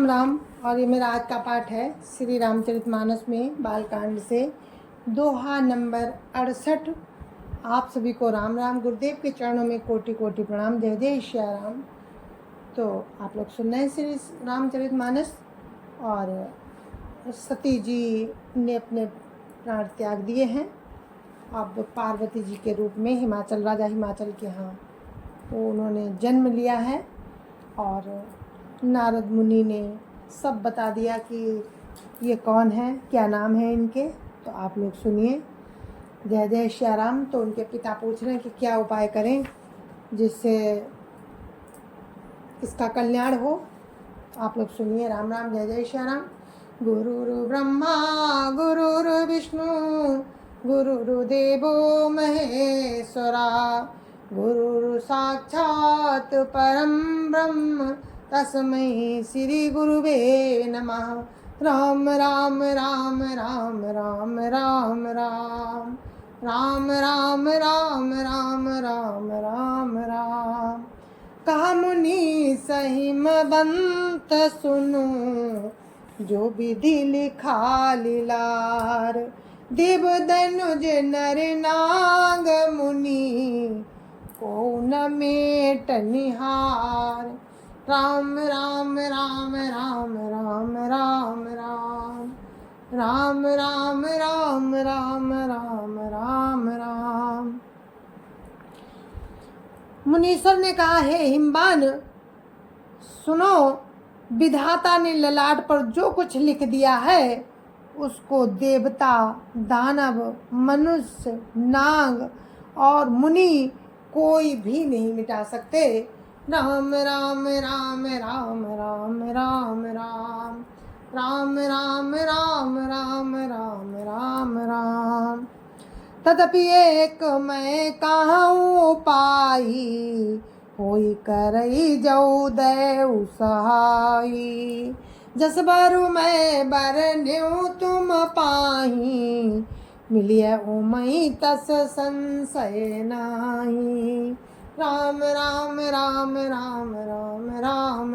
राम राम। और ये मेरा आज का पाठ है श्री रामचरितमानस में बालकांड से दोहा नंबर 68। आप सभी को राम राम। गुरुदेव के चरणों में कोटि कोटि प्रणाम। जय जय श्री राम। तो आप लोग सुन रहे हैं श्री रामचरितमानस। और सती जी ने अपने प्राण त्याग दिए हैं। अब पार्वती जी के रूप में हिमाचल राजा हिमाचल के यहाँ तो उन्होंने जन्म लिया है। और नारद मुनि ने सब बता दिया कि ये कौन है, क्या नाम है इनके। तो आप लोग सुनिए। जय जय श्री राम। तो उनके पिता पूछ रहे हैं कि क्या उपाय करें जिससे इसका कल्याण हो। आप लोग सुनिए। राम राम। जय जय श्री राम। गुरुर् ब्रह्मा गुरुर् विष्णु गुरुर्देवो महेश्वरा गुरुर् साक्षात् परं ब्रह्म तस्मै श्री गुरुवे नमः। राम राम राम राम राम राम राम राम राम राम राम राम राम राम। कहा मुनि सहिमवंत सुनो जो विधि लिखा लीलार। देव दनुज नर नाग मुनि को न मेट निहार। राम राम राम राम राम राम राम राम राम राम राम राम राम राम। मुनीश्वर ने कहा, हे हिमवान सुनो, विधाता ने ललाट पर जो कुछ लिख दिया है उसको देवता, दानव, मनुष्य, नाग और मुनि कोई भी नहीं मिटा सकते। राम राम राम राम राम राम राम राम राम राम राम राम राम राम। तदपि एक मैं कहूँ पाई होई करई जऊ दैउ सहाई। जस बरु मैं बरन्यु तुम पाही मिलिय उमई तस संशय नाही। राम राम राम राम राम राम राम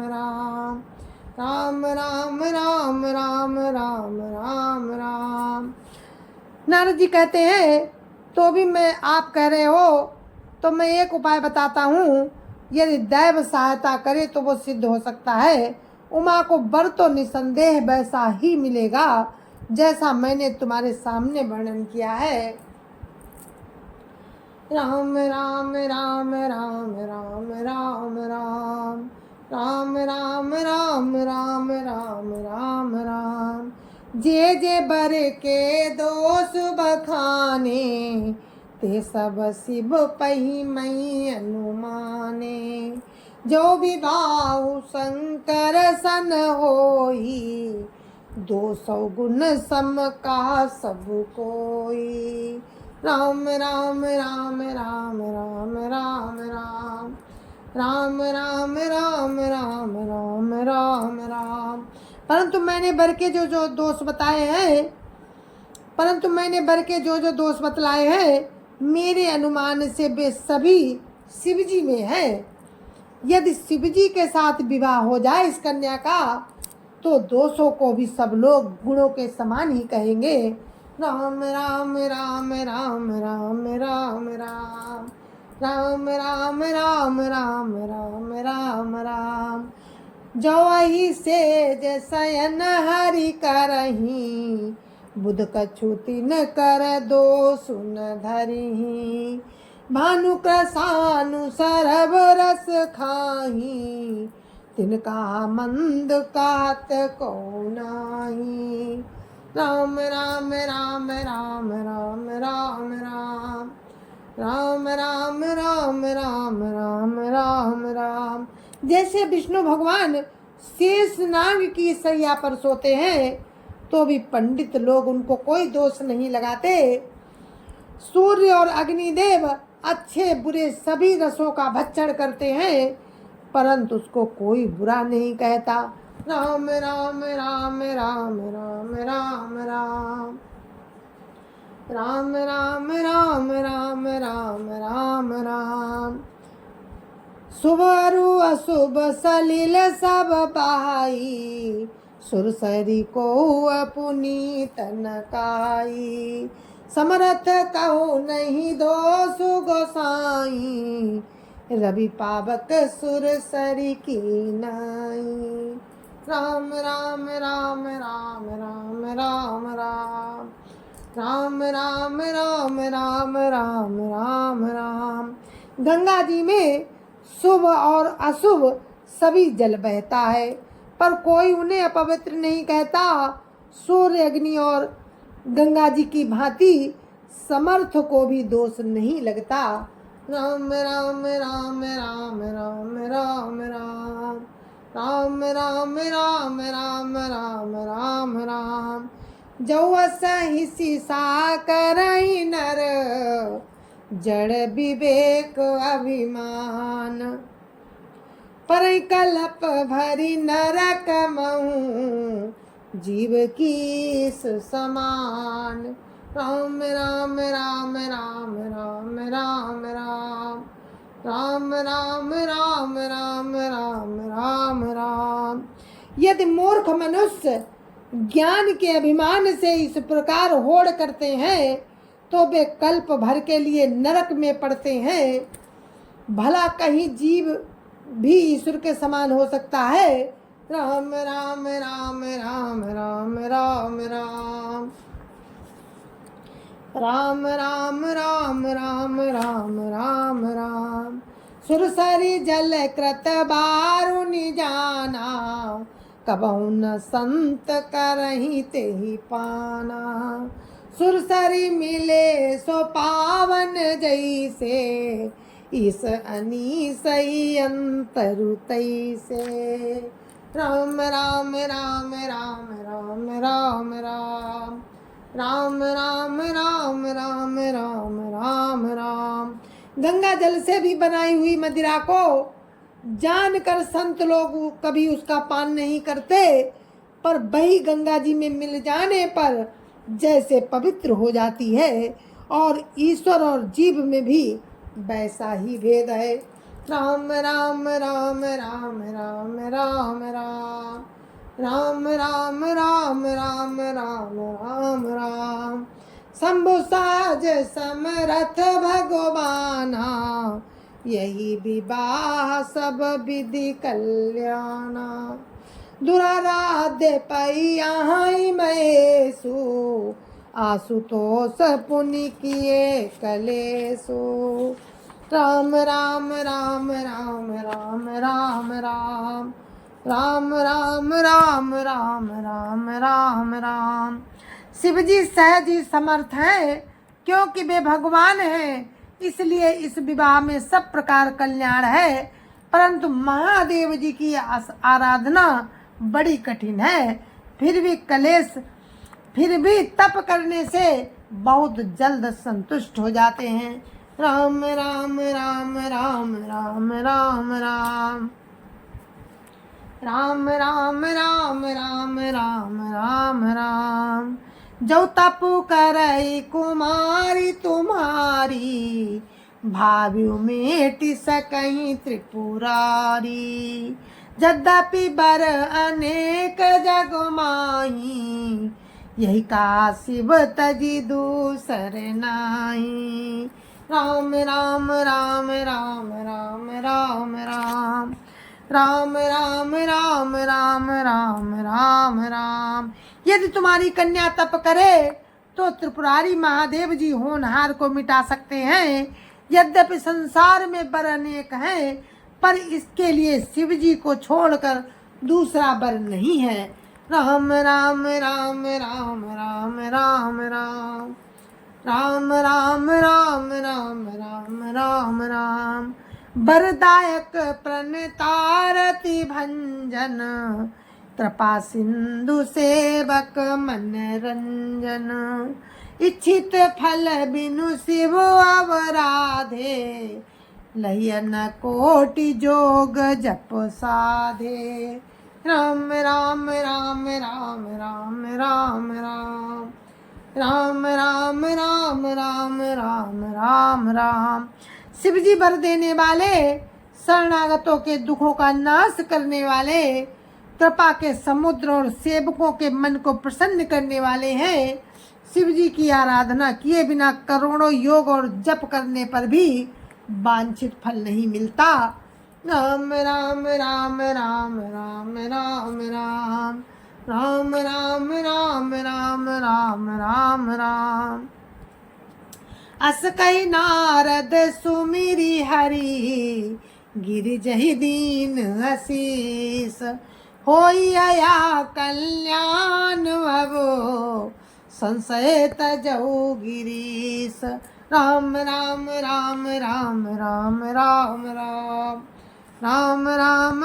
राम राम राम राम राम राम राम। नारद जी कहते हैं तो भी मैं आप कह रहे हो तो मैं एक उपाय बताता हूँ। यदि दैव सहायता करे तो वो सिद्ध हो सकता है। उमा को वर तो निसंदेह वैसा ही मिलेगा जैसा मैंने तुम्हारे सामने वर्णन किया है। राम राम राम राम राम राम राम राम राम राम राम राम राम राम। जे जे बर के दोष बखाने ते सब शिव पही मई अनुमाने। जो विभाव शंकर सन होई 200 गुण सम का सब कोई। राम राम राम राम राम राम राम राम राम राम राम राम राम राम। परंतु मैंने बर के जो दोष बताए हैं जो बतलाए हैं मेरे अनुमान से वे सभी शिव जी में है। यदि शिव जी के साथ विवाह हो जाए इस कन्या का तो दोषों को भी सब लोग गुणों के समान ही कहेंगे। राम राम राम राम राम राम राम राम राम राम राम राम राम राम। जो ही से जैसन हरि करही बुध कछुति न कर दो सुन धरिही। भानु कृसानु सरब रस खाही तिनका मंद कात को नाही। राम राम राम राम राम राम राम राम राम राम राम राम राम राम। जैसे विष्णु भगवान शेष नाग की सैया पर सोते हैं तो भी पंडित लोग उनको कोई दोष नहीं लगाते। सूर्य और अग्निदेव अच्छे बुरे सभी रसों का भक्षण करते हैं परंतु उसको कोई बुरा नहीं कहता। राम राम राम राम राम राम राम राम राम राम राम राम राम राम। शुभ अरु अशुभ सलिल सब बहाई, सुरसरी को पुनीत नकाई। समरथ कहो नहीं दोष गोसाई, रवि पावक सुरसरी की नाई। राम राम राम राम राम राम राम राम राम राम राम राम राम राम। गंगा जी में शुभ और अशुभ सभी जल बहता है, पर कोई उन्हें अपवित्र नहीं कहता। सूर्य अग्नि और गंगा जी की भांति समर्थ को भी दोष नहीं लगता। राम राम राम राम राम राम राम राम राम राम राम राम राम राम। जौअस हिसी सा करई नर, जड़ विवेक अभिमान। पर कलप भरी नरक महू, जीव की समान। राम राम राम राम राम राम राम राम राम राम राम राम राम राम। यदि मूर्ख मनुष्य ज्ञान के अभिमान से इस प्रकार होड़ करते हैं, तो वे कल्प भर के लिए नरक में पड़ते हैं। भला कहीं जीव भी ईश्वर के समान हो सकता है? राम राम राम राम राम राम राम राम राम राम राम राम राम राम। सुरसरी जल कृत बारुनि जाना, कबहु न संत करही तेहि पाना। सुरसरी मिले सो पावन जैसे, इस अनीसई अंतरु तैसे। राम राम राम राम राम राम राम राम राम राम राम राम राम राम। गंगा जल से भी बनाई हुई मदिरा को जानकर संत लोग कभी उसका पान नहीं करते, पर वही गंगा जी में मिल जाने पर जैसे पवित्र हो जाती है। और ईश्वर और जीव में भी वैसा ही भेद है। राम राम राम राम राम राम राम राम राम राम राम राम राम राम। शंभु साज समरथ भगवाना, यही विवाह सब विधि कल्याणा। दुराराध्य पैयाई महेशु, आशुतोष पुनि किए कलेशु। राम राम राम राम राम राम राम राम राम राम राम राम राम राम। शिव जी सहज ही समर्थ हैं, क्योंकि वे भगवान हैं, इसलिए इस विवाह में सब प्रकार कल्याण है। परंतु महादेव जी की आराधना बड़ी कठिन है। फिर भी तप करने से बहुत जल्द संतुष्ट हो जाते हैं। राम राम राम राम राम राम राम राम राम राम राम राम राम राम। जो तप करई कुमारी तुम्हारी, भाव्यु मेट सकहीं त्रिपुरारी। यद्यपि बर अनेक जग माही, यही का शिव तजी दूसर नाही। राम राम राम राम राम राम राम राम राम राम राम राम राम राम। यदि तुम्हारी कन्या तप करे तो त्रिपुरारी महादेव जी होनहार को मिटा सकते हैं। यद्यपि संसार में वर अनेक हैं, पर इसके लिए शिव जी को छोड़कर दूसरा वर नहीं है। राम राम राम राम राम राम राम राम राम राम राम राम राम राम। वरदायक प्रणतारति भंजन, कृपा सिंधु सेवक मन रंजन। इच्छित फल बिनु शिव अवराधे, लयन कोटि जोग जप साधे। राम राम राम राम राम राम राम राम राम राम राम राम राम राम। शिव जी वर देने वाले, शरणागतों के दुखों का नाश करने वाले, कृपा के समुद्र और सेवकों के मन को प्रसन्न करने वाले हैं। शिव जी की आराधना किए बिना करोड़ों योग और जप करने पर भी वांछित फल नहीं मिलता। राम राम राम राम राम राम राम राम राम राम राम राम राम राम। अस कही नारद सुमिरी हरि, गिरिजहि दीन आशीष। होई आया कल्याण भवो, संशय तजऊ गिरीश। राम राम राम राम राम राम राम राम राम राम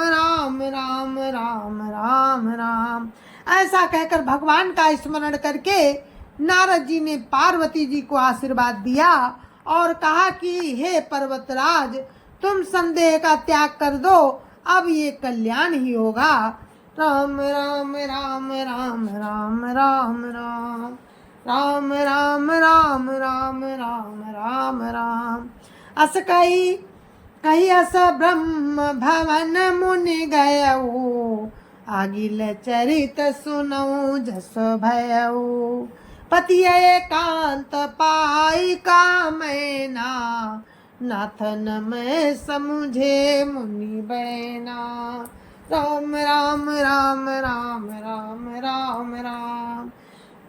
राम राम राम राम। ऐसा कहकर भगवान का स्मरण करके नारद जी ने पार्वती जी को आशीर्वाद दिया और कहा कि हे पर्वतराज, तुम संदेह का त्याग कर दो, अब ये कल्याण ही होगा। राम राम राम राम राम राम राम राम राम राम राम राम राम राम। अस कही अस ब्रह्म भवन मुनि गयऊ, आगिल चरित सुनऊ जस भयऊ। पति एकांत पाई का मैना, नाथन में समुझे मुनि बैना। राम राम राम राम राम राम राम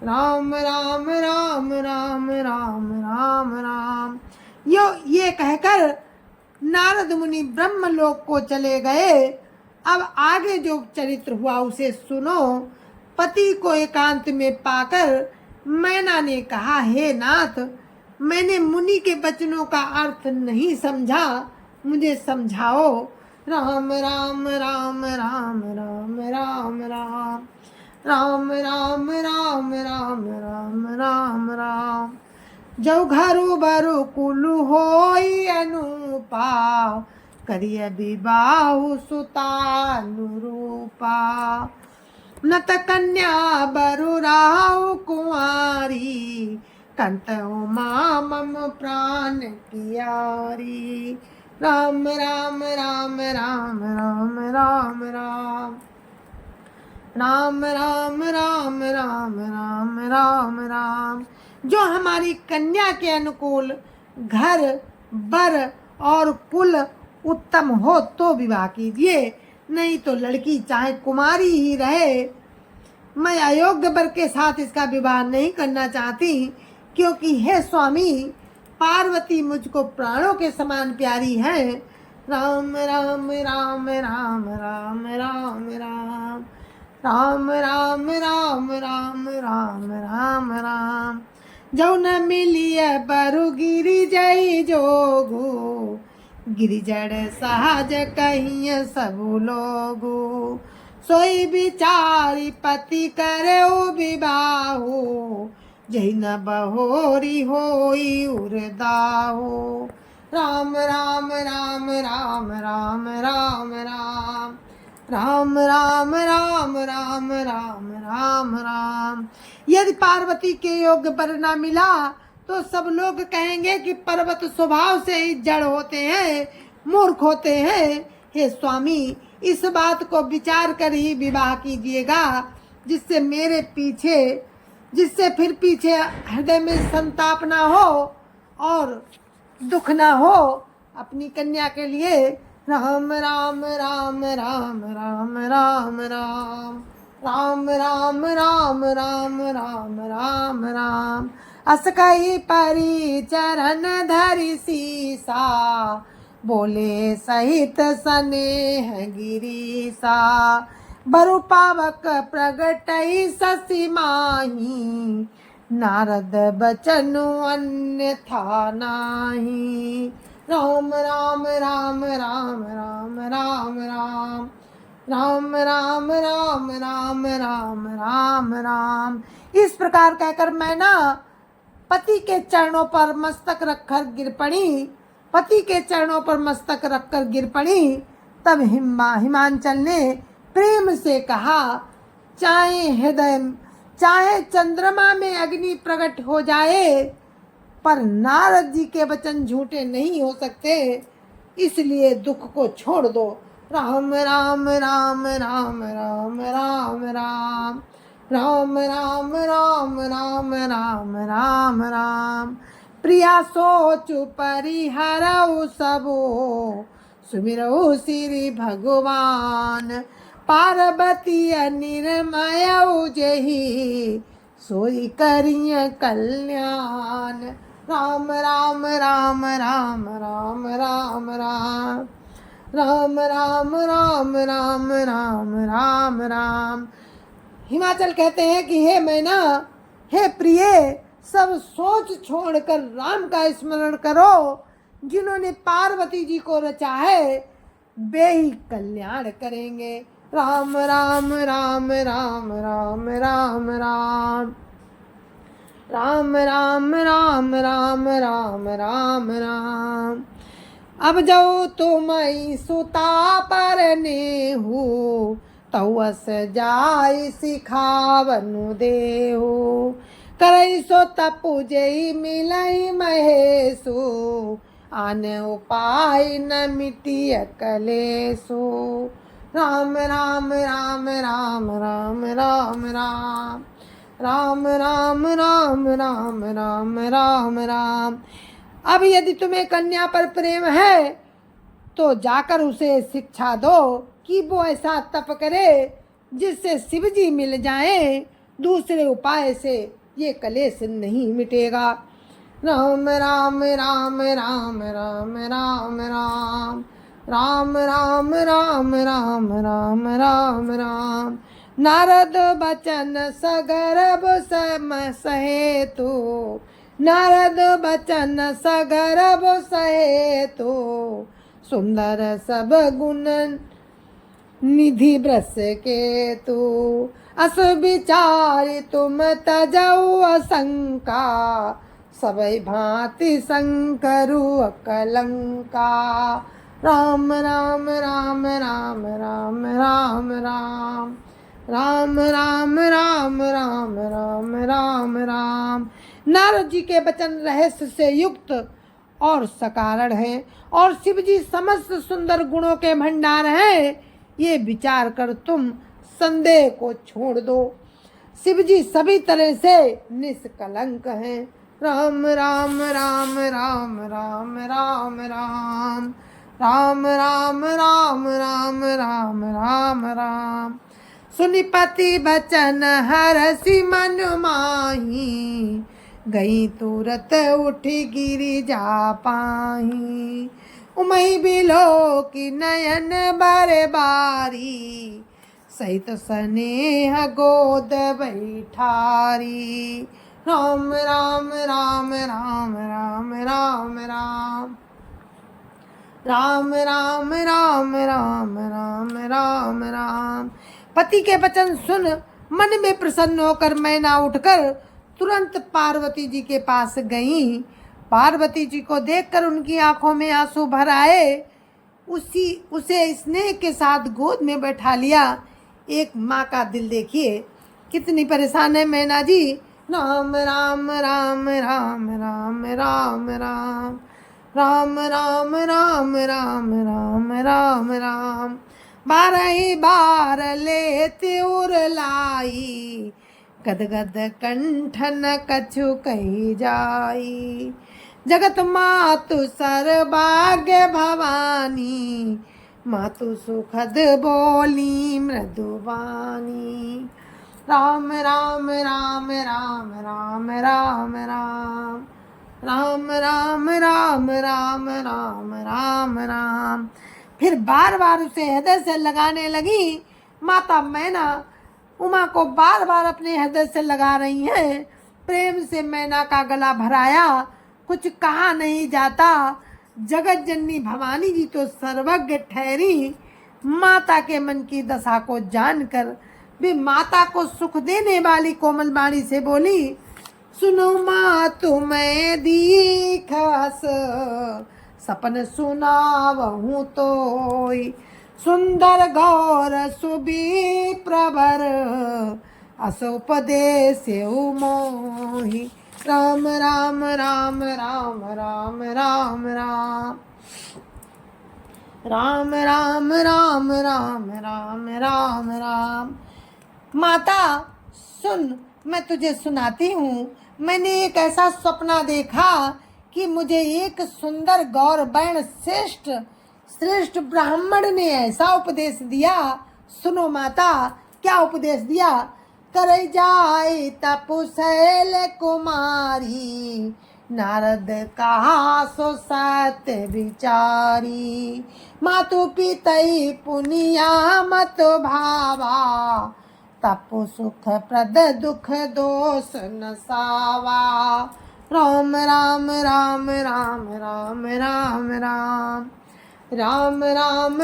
राम राम राम राम राम राम राम। ये कहकर नारद मुनि ब्रह्मलोक को चले गए। अब आगे जो चरित्र हुआ उसे सुनो। पति को एकांत में पाकर मैना ने कहा, हे नाथ, मैंने मुनि के वचनों का अर्थ नहीं समझा, मुझे समझाओ। राम राम राम राम राम राम राम राम राम राम राम राम राम राम। जो घरु बरु कुलु होई अनुपा, करिय विवाह सुतानुरूपा। नत कन्या बरु राहु कुंवारी, कंत उमा मम प्राण प्यारी। राम राम राम राम राम राम राम राम राम राम राम राम राम राम। जो हमारी कन्या के अनुकूल घर बर और कुल उत्तम हो तो विवाह कीजिए, नहीं तो लड़की चाहे कुमारी ही रहे। मैं अयोग्य वर के साथ इसका विवाह नहीं करना चाहती, क्योंकि हे स्वामी, पार्वती मुझको प्राणों के समान प्यारी है। राम राम राम राम राम राम राम राम राम राम राम राम राम राम। जो न मिलिय बरु गिरि जई जोगु, गिरिजड़ सहज कहिय सबु लोगु। सोई विचारी पति करे विबाहु, जही न बहोरी होई उरदाहु। राम राम राम राम राम राम राम राम राम राम राम राम राम राम। यदि पार्वती के योग्य वर न मिला तो सब लोग कहेंगे कि पर्वत स्वभाव से ही जड़ होते हैं, मूर्ख होते हैं। हे स्वामी, इस बात को विचार कर ही विवाह कीजिएगा, जिससे फिर पीछे हृदय में संताप ना हो और दुख ना हो अपनी कन्या के लिए। राम राम राम राम राम राम राम राम राम राम राम राम राम राम। अस कही परी चरण धरि सीसा, बोले सहित स्नेह गिरीसा। बरु पावक प्रगटई ससी माही, नारद बचनु अन्यथा नाही। राम राम राम राम राम राम राम राम राम राम राम राम राम राम। इस प्रकार कहकर मैना पति के चरणों पर मस्तक रखकर गिर पड़ी। पति के चरणों पर मस्तक रखकर गिर पड़ी। तब हिमांचल ने प्रेम से कहा, चाहे चंद्रमा में अग्नि प्रकट हो जाए, पर नारद जी के वचन झूठे नहीं हो सकते। इसलिए दुख को छोड़ दो। राम राम राम राम राम राम राम राम राम राम राम राम राम राम। प्रिया सोच परिहरऊ सबो, सुमिरऊ श्री भगवान। पार्वती निर्मयऊ जही, सोई करिय कल्याण। राम राम राम राम राम राम राम राम राम राम राम राम राम राम। हिमाचल कहते हैं कि हे मैना, हे प्रिय, सब सोच छोड़कर राम का स्मरण करो। जिन्होंने पार्वती जी को रचा है वे ही कल्याण करेंगे। राम राम राम राम राम राम राम राम राम राम राम राम राम राम। अब जो तुम सुता परने हो, तवस जाय सिखावनु देहु। करई सो तपु जई मिलई महेशु, आन उपाय न मिटिय कलेसु। राम राम राम राम राम राम राम राम राम राम राम राम राम राम। अब यदि तुम्हें कन्या पर प्रेम है तो जाकर उसे शिक्षा दो कि वो ऐसा तप करे जिससे शिव जी मिल जाएं। दूसरे उपाय से ये कलेश नहीं मिटेगा। राम राम राम राम राम राम राम राम राम राम राम राम राम राम। नारद बचन सगर्भ सम सहेतु, नारद बचन सगर्भ सहेतु। सुंदर सब गुण निधि ब्रस के तू, अस विचारि तुम तजऊ असंका। सबई भांति शंकरु अकलंका। राम राम राम राम राम राम राम राम राम राम राम राम राम राम। नारद जी के वचन रहस्य से युक्त और सकारण हैं और शिव जी समस्त सुंदर गुणों के भंडार हैं। ये विचार कर तुम संदेह को छोड़ दो। शिव जी सभी तरह से निष्कलंक हैं। राम राम राम राम राम राम राम राम राम राम राम राम राम राम। सुनिपति बचन हरसि मन माही, गई तुरत उठी गिरी जा पाही। उमई बिलो की नयन बरबारी, सहित स्नेह गोद बैठारी। राम राम राम राम राम राम राम राम राम राम राम राम राम राम। पति के वचन सुन मन में प्रसन्न होकर मैना उठकर तुरंत पार्वती जी के पास गईं। पार्वती जी को देखकर उनकी आंखों में आंसू भर आए। उसे स्नेह के साथ गोद में बैठा लिया। एक माँ का दिल देखिए कितनी परेशान है मैना जी। राम राम राम राम राम राम राम राम राम राम राम राम राम राम। 12 बार लेते उर लाई, गदगद कंठन कछु कही जाई। जगत मातु सर्वभाग्य भवानी, मातु सुखद बोली मृदुवानी। राम राम राम राम राम राम राम राम राम राम राम राम राम राम। फिर बार बार उसे हृदय से लगाने लगी। माता मैना उमा को बार बार अपने हृदय से लगा रही हैं। प्रेम से मैना का गला भराया। कुछ कहा नहीं जाता। जगत जननी भवानी जी तो सर्वज्ञ ठहरी। माता के मन की दशा को जानकर वे माता को सुख देने वाली कोमल वाणी से बोली, सुनो माँ तुम्हें दीखस, सपन सुनावहूँ तोई। सुंदर गौर सुबी प्रवर, अस उपदेश मोहि। राम राम राम राम राम राम राम राम राम राम राम राम राम राम। माता सुन, मैं तुझे सुनाती हूँ। मैंने एक ऐसा सपना देखा कि मुझे एक सुंदर गौर वर्ण श्रेष्ठ श्रेष्ठ ब्राह्मण ने ऐसा उपदेश दिया। सुनो माता, क्या उपदेश दिया। कर जाए तपुशैल कुमारी, नारद कहा सो सत्य विचारी। मातु पितई पुनिया मत भावा, तपु सुख प्रद दुख दोष नसावा। राम राम राम राम राम राम राम राम राम राम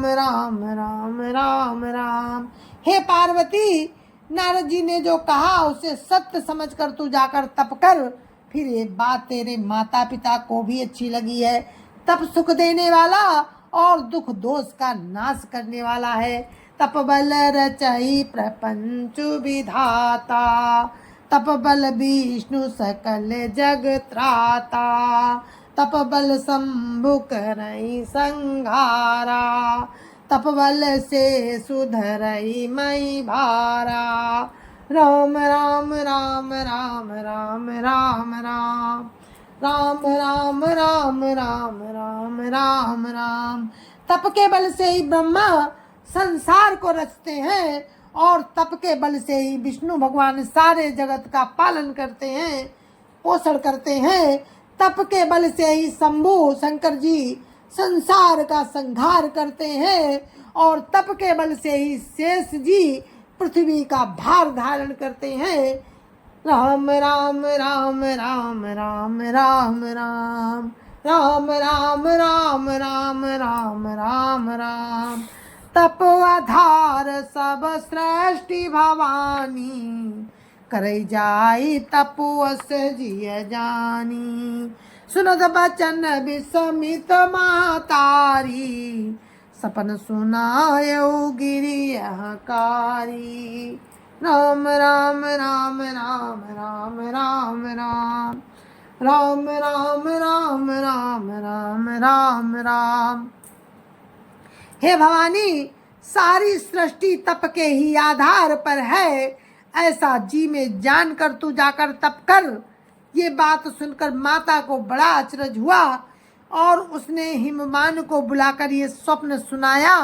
राम राम राम राम। हे पार्वती, नारद जी ने जो कहा उसे सत्य समझकर तू जाकर तप कर। फिर ये बात तेरे माता पिता को भी अच्छी लगी है। तप सुख देने वाला और दुख दोष का नाश करने वाला है। तप बल रचई प्रपंच विधाता, तप बल विष्णु सकल जग त्राता। तप बल शंभु करई संघारा, तप बल से सुधरई मई भारा। राम राम राम राम राम राम राम राम राम राम राम राम राम राम। तप के बल से ही ब्रह्मा संसार को रचते हैं और तप के बल से ही विष्णु भगवान सारे जगत का पालन करते हैं, पोषण करते हैं। तप के बल से ही शंभु शंकर जी संसार का संहार करते हैं और तप के बल से ही शेष जी पृथ्वी का भार धारण करते हैं। राम राम राम राम राम राम राम राम राम राम राम राम राम राम। तप आधार सब सृष्टि भवानी, करई जाई तपवस जिय जानी। सुनत बचन विस्मित मातारी, सपन सुनायो गिरियहकारी। राम राम राम राम राम राम राम राम राम राम राम राम राम राम। हे भवानी, सारी सृष्टि तप के ही आधार पर है, ऐसा जी में जानकर तू जाकर तप कर। ये बात सुनकर माता को बड़ा अचरज हुआ और उसने हिमवान को बुलाकर ये स्वप्न सुनाया।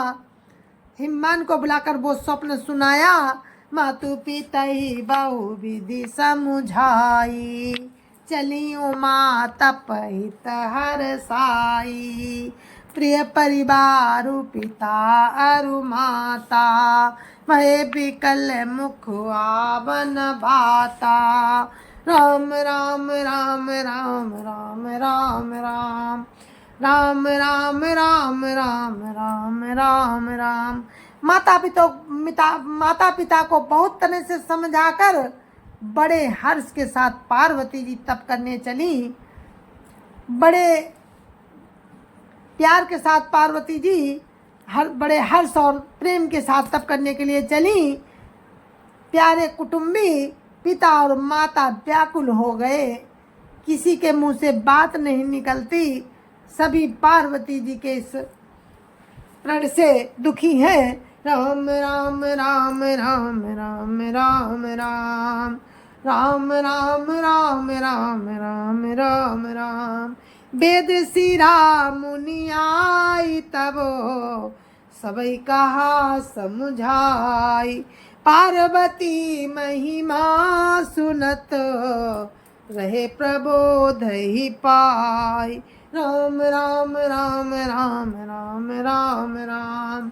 हिमवान को बुलाकर वो स्वप्न सुनाया। मातु पितई बहु विधि समुझाई, चली उमा तपहित हर साई। प्रिय परिवार पिता अरु माता, भय बिकल मुख आवन भाता। राम राम राम राम राम राम राम राम राम राम राम राम राम राम। माता पिता को बहुत तरह से समझाकर बड़े हर्ष के साथ पार्वती जी तप करने चली। बड़े प्यार के साथ पार्वती जी बड़े हर्ष और प्रेम के साथ तप करने के लिए चली। प्यारे कुटुंबी पिता और माता व्याकुल हो गए। किसी के मुंह से बात नहीं निकलती। सभी पार्वती जी के इस प्रण से दुखी हैं। राम राम राम राम राम राम राम राम राम राम राम राम राम राम। वेद सिरा मुनि आई तबो, सबई कहा समुझाई। पार्वती महिमा सुनत, रहे प्रबोध ही पाई। राम राम राम राम राम राम राम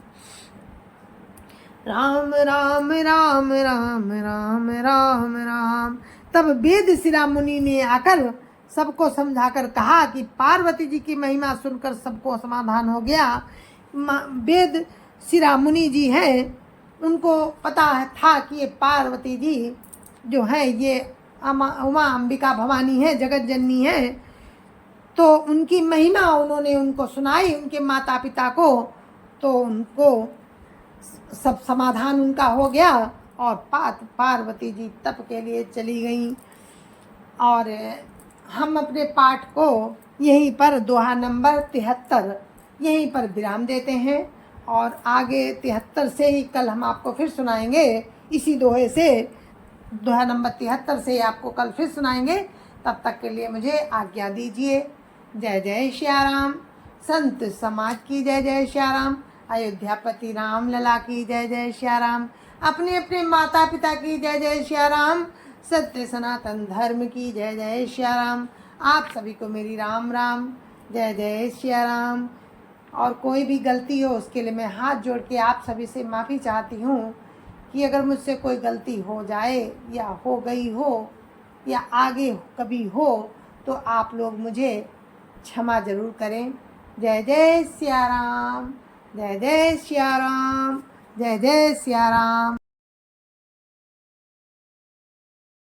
राम राम राम राम राम राम राम। तब वेद सिरा मुनि ने आकर सबको समझाकर कहा कि पार्वती जी की महिमा सुनकर सबको समाधान हो गया। वेद सिरा मुनि जी हैं, उनको पता था कि ये पार्वती जी जो है ये उमा अंबिका भवानी है, जगत जननी है। तो उनकी महिमा उन्होंने उनको सुनाई, उनके माता पिता को। तो उनको सब समाधान उनका हो गया और पार्वती जी तप के लिए चली गई। और हम अपने पाठ को यहीं पर दोहा नंबर 73 यहीं पर विराम देते हैं और आगे 73 से ही कल हम आपको फिर सुनाएंगे। इसी दोहे से, दोहा नंबर 73 से आपको कल फिर सुनाएंगे। तब तक के लिए मुझे आज्ञा दीजिए। जय जय श्या राम। संत समाज की जय जय श्या राम। अयोध्यापति राम लला की जय जय श्या राम। अपने अपने माता पिता की जय जय श्या राम। सत्य सनातन धर्म की जय जय श्या राम। आप सभी को मेरी राम राम, जय जय श्या राम। और कोई भी गलती हो उसके लिए मैं हाथ जोड़ के आप सभी से माफ़ी चाहती हूँ कि अगर मुझसे कोई गलती हो जाए या हो गई हो या आगे कभी हो तो आप लोग मुझे क्षमा ज़रूर करें। जय जय श्या राम, जय जय श्या राम, जय जय श्या राम।